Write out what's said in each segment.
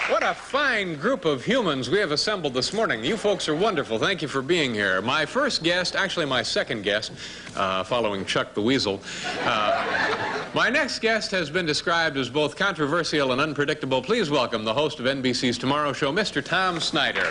What a fine group of humans we have assembled this morning. You folks are wonderful. Thank you for being here. My first guest, actually my second guest, following Chuck the Weasel. My next guest has been described as both controversial and unpredictable. Please welcome the host of NBC's Tomorrow Show, Mr. Tom Snyder.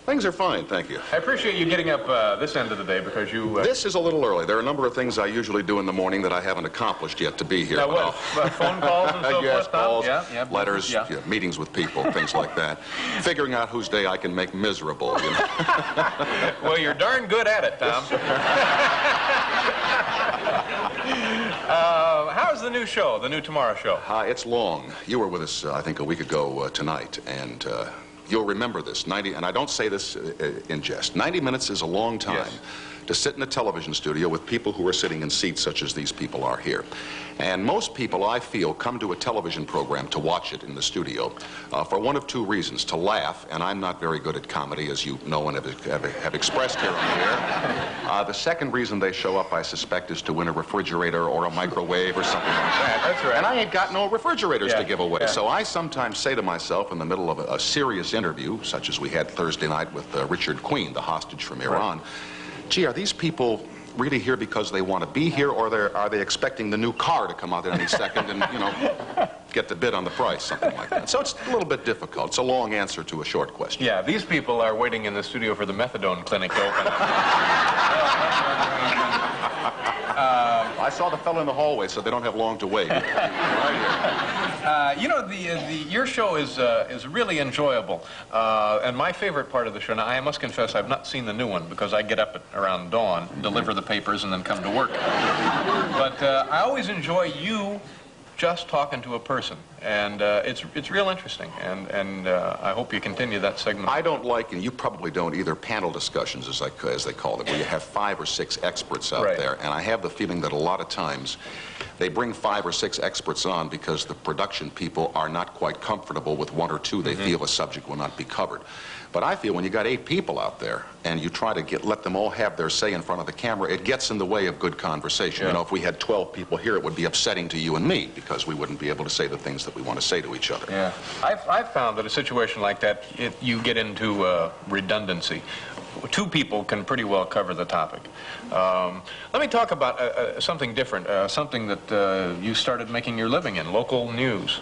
Things are fine, thank you. I appreciate you getting up this end of the day because you... This is a little early. There are a number of things I usually do in the morning that I haven't accomplished yet to be here. Now, what, phone calls and so yes, forth? Calls, letters, meetings with people, things like that. Figuring out whose day I can make miserable, you know. Well, you're darn good at it, Tom. How's the new show, the new Tomorrow Show? It's long. You were with us, I think, a week ago tonight, and... you'll remember this, and I don't say this in jest, 90 minutes is a long time to sit in a television studio with people who are sitting in seats such as these people are here. And most people, I feel, come to a television program to watch it in the studio for one of two reasons: to laugh, and I'm not very good at comedy, as you know and have expressed here on the air. The second reason they show up, I suspect, is to win a refrigerator or a microwave or something like that. That's right. And I ain't got no refrigerators to give away. So I sometimes say to myself in the middle of a serious interview, such as we had Thursday night with Richard Queen, the hostage from Iran, gee, are these people really here because they want to be here, or are they expecting the new car to come out at any second and, you know, get the bid on the price, something like that? So it's a little bit difficult. It's a long answer to a short question. Yeah, these people are waiting in the studio for the methadone clinic to open. I saw the fellow in the hallway, so they don't have long to wait. You know, your show is really enjoyable, and my favorite part of the show. Now, I must confess, I've not seen the new one because I get up at around dawn, deliver the papers, and then come to work. But I always enjoy you just talking to a person, and it's real interesting, and I hope you continue that segment. I don't like, and you probably don't either, panel discussions, as they call them, where you have 5 or 6 experts out there, and I have the feeling that a lot of times they bring 5 or 6 experts on because the production people are not quite comfortable with 1 or 2 they feel a subject will not be covered. But I feel when you got 8 people out there and you try to let them all have their say in front of the camera, it gets in the way of good conversation. You know, if we had 12 people here, it would be upsetting to you and me because we wouldn't be able to say the things that we want to say to each other. Yeah, I've found that a situation like that, you get into redundancy. 2 people can pretty well cover the topic. Let me talk about something different, something that you started making your living in, local news.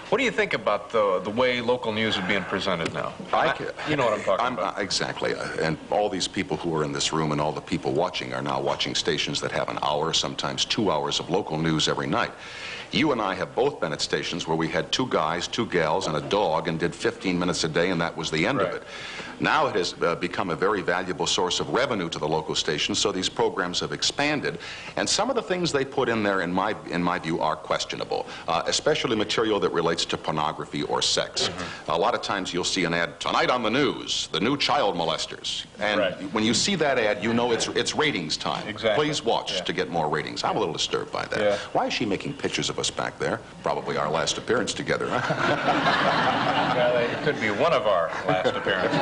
What do you think about the way local news is being presented now? You know what I'm talking about. Exactly. And all these people who are in this room and all the people watching are now watching stations that have an hour, sometimes 2 hours of local news every night. You and I have both been at stations where we had 2 guys, 2 gals, and a dog and did 15 minutes a day, and that was the end of it. Now it has become a very valuable source of revenue to the local stations, so these programs have expanded. And some of the things they put in there, in my view, are questionable, especially material that relates to pornography or sex. A lot of times you'll see an ad, "Tonight on the news, the new child molesters." And when you see that ad, you know it's ratings time. Please watch to get more ratings. I'm a little disturbed by that. Why is she making pictures of us back there? Probably our last appearance together, huh? Well, it could be one of our last appearances.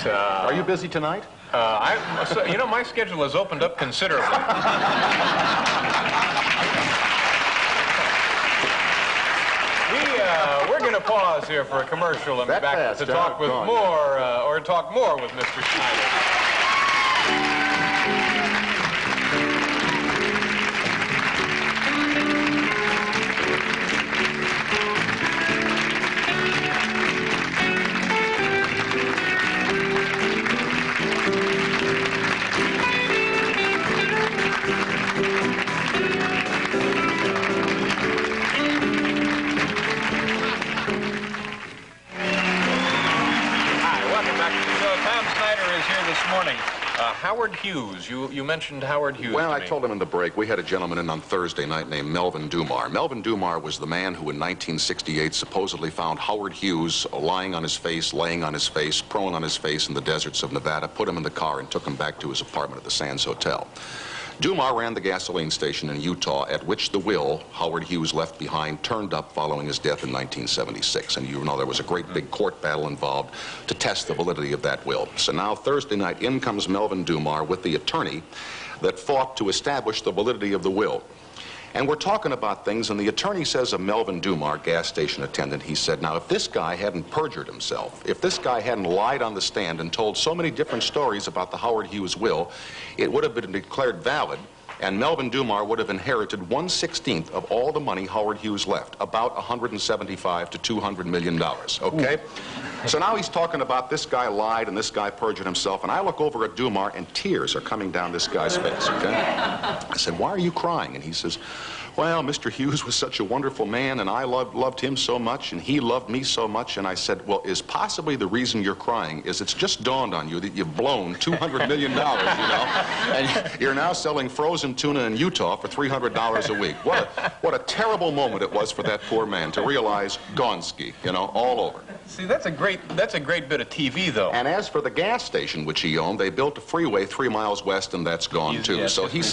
Are you busy tonight? You know, my schedule has opened up considerably. We're going to pause here for a commercial and be back to talk with talk more with Mr. Snyder. Morning. Howard Hughes. You mentioned Howard Hughes. Well, to I me. told him in the break, we had a gentleman in on Thursday night named Melvin Dumar. Melvin Dumar was the man who in 1968 supposedly found Howard Hughes lying on his face, laying on his face, prone on his face in the deserts of Nevada, put him in the car and took him back to his apartment at the Sands Hotel. Dumar ran the gasoline station in Utah at which the will Howard Hughes left behind turned up following his death in 1976. And you know there was a great big court battle involved to test the validity of that will. So now Thursday night in comes Melvin Dumar with the attorney that fought to establish the validity of the will. And we're talking about things, and the attorney says of Melvin Dumar, gas station attendant, he said, now, if this guy hadn't perjured himself, if this guy hadn't lied on the stand and told so many different stories about the Howard Hughes will, it would have been declared valid, and Melvin Dumar would have inherited 1/16 of all the money Howard Hughes left, about $175 to $200 million, okay? So now he's talking about this guy lied and this guy perjured himself, and I look over at Dumar and tears are coming down this guy's face, okay? I said, why are you crying? And he says, well, Mr. Hughes was such a wonderful man, and I loved him so much, and he loved me so much. And I said, well, is possibly the reason you're crying is it's just dawned on you that you've blown $200 million, you know, and you're now selling frozen tuna in Utah for $300 a week. What a terrible moment it was for that poor man to realize Gonski, you know, all over. See, that's a great bit of TV, though. And as for the gas station which he owned, they built a freeway 3 miles west, and that's gone too. So he's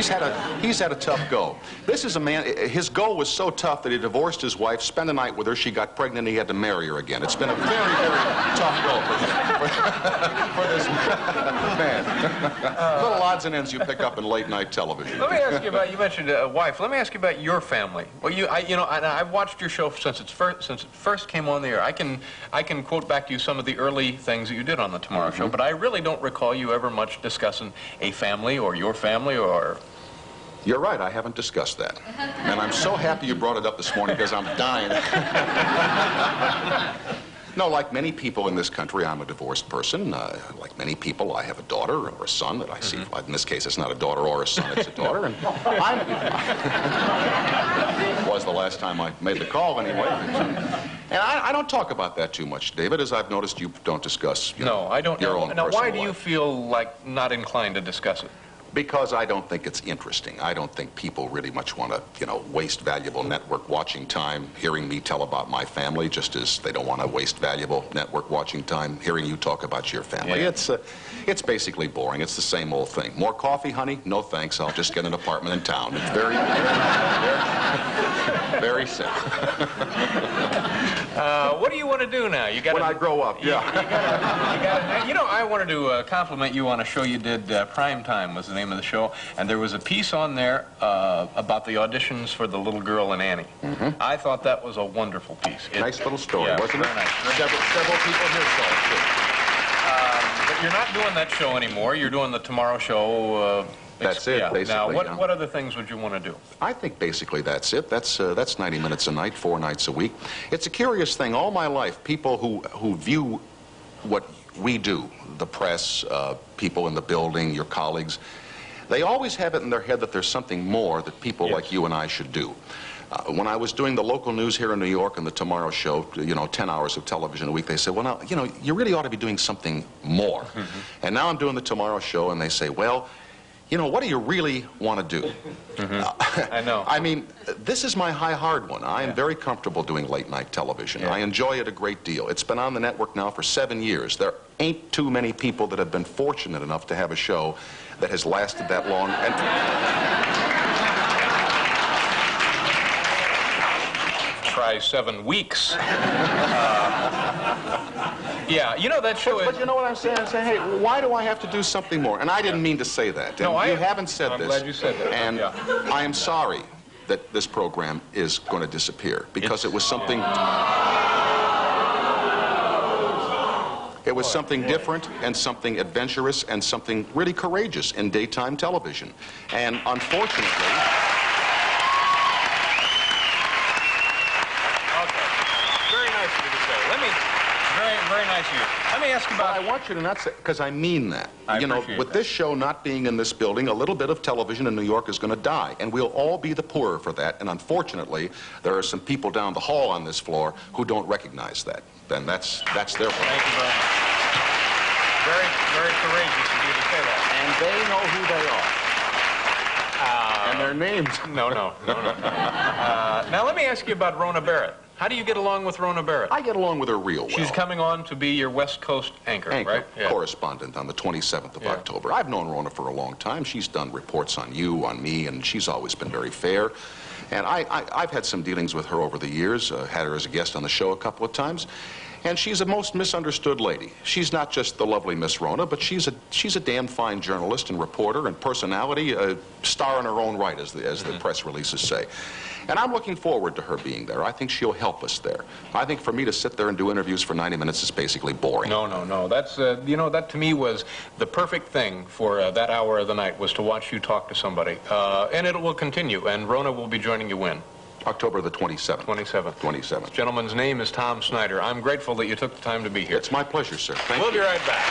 had a tough go. This is a man. His go was so tough that he divorced his wife, spent a night with her, she got pregnant, and he had to marry her again. It's been a very, very tough go for this man. Little odds and ends you pick up in late night television. Let me ask you about. You mentioned a wife. Let me ask you about your family. Well, I've watched your show since it first came on the air. I can quote back to you some of the early things that you did on the Tomorrow Show, but I really don't recall you ever much discussing a family or your family or... You're right, I haven't discussed that. And I'm so happy you brought it up this morning because I'm dying. No, like many people in this country, I'm a divorced person. Like many people, I have a daughter or a son that I see. In this case, it's not a daughter or a son, it's a daughter. And was the last time I made the call anyway. And I don't talk about that too much, David, as I've noticed you don't discuss your own personal life. Now, why do you feel like not inclined to discuss it? Because I don't think it's interesting. I don't think people really much want to, you know, waste valuable network watching time hearing me tell about my family, just as they don't want to waste valuable network watching time hearing you talk about your family. Yeah. It's basically boring. It's the same old thing. More coffee, honey? No thanks. I'll just get an apartment in town. It's very, very simple. What do you want to do now? When I grow up, yeah. You know, I wanted to compliment you on a show you did. Prime Time was the name of the show, and there was a piece on there about the auditions for The Little Girl and Annie. I thought that was a wonderful piece. Nice little story, wasn't it? Very nice. Several people here saw it, too. But you're not doing that show anymore. You're doing the Tomorrow Show. That's it, basically. Now, what other things would you want to do? I think basically that's it. That's 90 minutes a night, 4 nights a week. It's a curious thing. All my life, people who view what we do, the press, people in the building, your colleagues, they always have it in their head that there's something more that people like you and I should do. When I was doing the local news here in New York and the Tomorrow Show, you know, 10 hours of television a week, they said, well, now, you know, you really ought to be doing something more. And now I'm doing the Tomorrow Show, and they say, well, you know, what do you really want to do? I know. I mean, this is my hard one. I am very comfortable doing late-night television. I enjoy it a great deal. It's been on the network now for 7 years. There ain't too many people that have been fortunate enough to have a show that has lasted that long. And try 7 weeks. Yeah, you know that show is... But you know what I'm saying? I'm saying, hey, why do I have to do something more? And I didn't mean to say that. And No, you haven't said I'm this. glad you said that. And I am sorry that this program is going to disappear because it was something... It was something different and something adventurous and something really courageous in daytime television. And unfortunately... Very nice of you. Let me ask you about... I want you to not say, because I mean that. You know, with this show not being in this building, a little bit of television in New York is going to die, and we'll all be the poorer for that. And unfortunately, there are some people down the hall on this floor who don't recognize that. Then that's their problem. Thank you very much. Very, very courageous of you to say that. day off. And their names. No. Now, let me ask you about Rona Barrett. How do you get along with Rona Barrett? I get along with her real well. She's coming on to be your West Coast anchor, right? Yeah. Correspondent on the 27th of October. I've known Rona for a long time. She's done reports on you, on me, and she's always been very fair. And I've had some dealings with her over the years, had her as a guest on the show a couple of times. And she's a most misunderstood lady. She's not just the lovely Miss Rona, but she's a damn fine journalist and reporter and personality, a star in her own right, as the press releases say. And I'm looking forward to her being there. I think she'll help us there. I think for me to sit there and do interviews for 90 minutes is basically boring. No. That's, you know, that to me was the perfect thing for that hour of the night, was to watch you talk to somebody. And it will continue, and Rona will be joining you when? October the 27th. 27th. 27th. This gentleman's name is Tom Snyder. I'm grateful that you took the time to be here. It's my pleasure, sir. Thank you. We'll be right back.